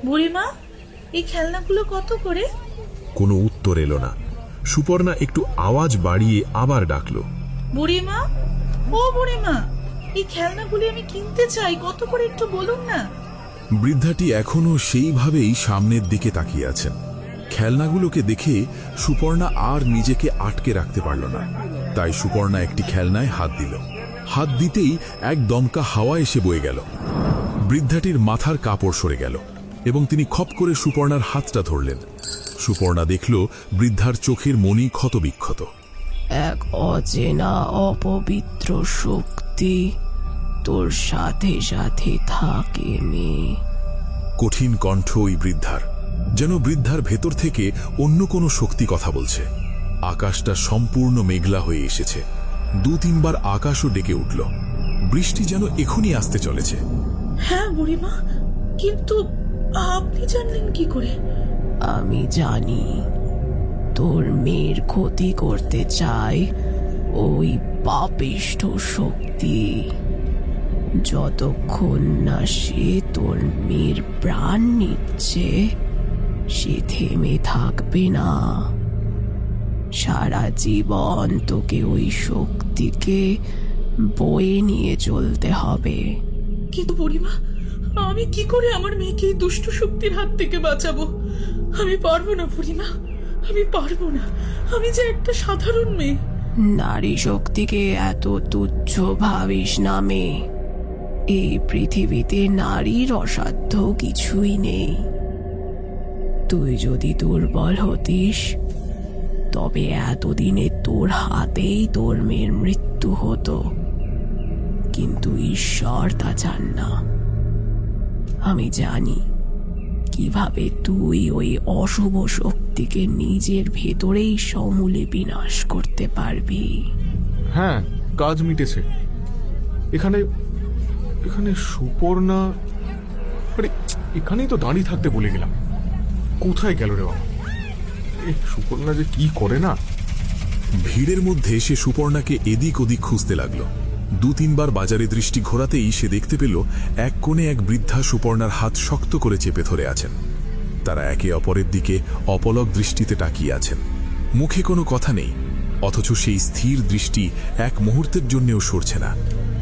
বুড়িমা, এই খেলনাগুলো কত করে? কোনো উত্তর এলো না। সুপর্ণা একটু আওয়াজ বাড়িয়ে আবার ডাকল, বুড়িমা, ও বুড়িমা, এই খেলনাগুলি আমি কিনতে চাই, কত করে একটু বলুন না। বৃদ্ধাটি এখনো সেইভাবেই সামনের দিকে তাকিয়ে আছেন। খেলনাগুলোকে দেখে সুপর্ণা আর নিজেকে আটকে রাখতে পারল না। তাই সুপর্ণা একটি খেলনায় হাত দিল। হাত দিতেই এক দমকা হাওয়া এসে বয়ে গেল। বৃদ্ধাটির মাথার কাপড় সরে গেল এবং তিনি খপ করে সুপর্ণার হাতটা ধরলেন। সুপর্ণা দেখল বৃদ্ধার চোখের মনি ক্ষতবিক্ষত। এক অচেনা অপবিত্র শক্তি তোর সাথে সাথে থাকে মেয়ে। কঠিন কণ্ঠ ওই বৃদ্ধার, যেন বৃদ্ধার ভেতর থেকে অন্য কোনো শক্তি কথা বলছে। আকাশটা সম্পূর্ণ মেঘলা হয়ে এসেছে। 2-3 বার আকাশও ডেকে উঠল। বৃষ্টি যেন এখনই আসতে চলেছে। হ্যাঁ বুড়িমা, কিন্তু আপনি জানলেন কি করে? আমি জানি তোর মেয়ের ক্ষতি করতে চায় ওই পাপিষ্ঠ শক্তি। যতক্ষণ না সে তোর মেয়ের প্রাণ নিচ্ছে, সে থেমে থাকবে না। সারা জীবন তোকে ওই শক্তিকে বয়ে নিয়ে চলতে হবে। কিন্তু বুড়িমা, আমি কি করে আমার মেয়েকে এই দুষ্ট শক্তির হাত থেকে বাঁচাবো? আমি পারবো না বুড়িমা, আমি পারবো না। আমি যে একটা সাধারণ মেয়ে। নারী শক্তিকে এত তুচ্ছ ভাবিস না মেয়ে। এই পৃথিবীতে নারীর অসাধ্য কিছুই নেই। তুই যদি দুর্বল হতিস, তবে এতদিনে তোর হাতেই তোর মেয়ের মৃত্যু হতো। কিন্তু ঈশ্বর তা চান না। আমি জানি কিভাবে তুই ওই অশুভ শক্তিকে নিজের ভেতরেই সমূলে বিনাশ করতে পারবি। হ্যাঁ, কাজ মিটেছে। এখানে এখানে সুপর্ণা, আরে এখানেই তো দাঁড়িয়ে থাকতে বলে গেলাম। কোথায় গেল রে বাবা? সুপর্ণা যে কি করে না। ভিড়ের মধ্যে সে সুপর্ণাকে এদিক ওদিক খুঁজতে লাগল। 2-3 বার বাজারে দৃষ্টি ঘোরাতেই সে দেখতে পেল এক কোণে এক বৃদ্ধা সুপর্ণার হাত শক্ত করে চেপে ধরে আছেন। তারা একে অপরের দিকে অপলক দৃষ্টিতে তাকিয়ে আছেন। মুখে কোনো কথা নেই, অথচ সেই স্থির দৃষ্টি এক মুহূর্তের জন্যেও সরছে না।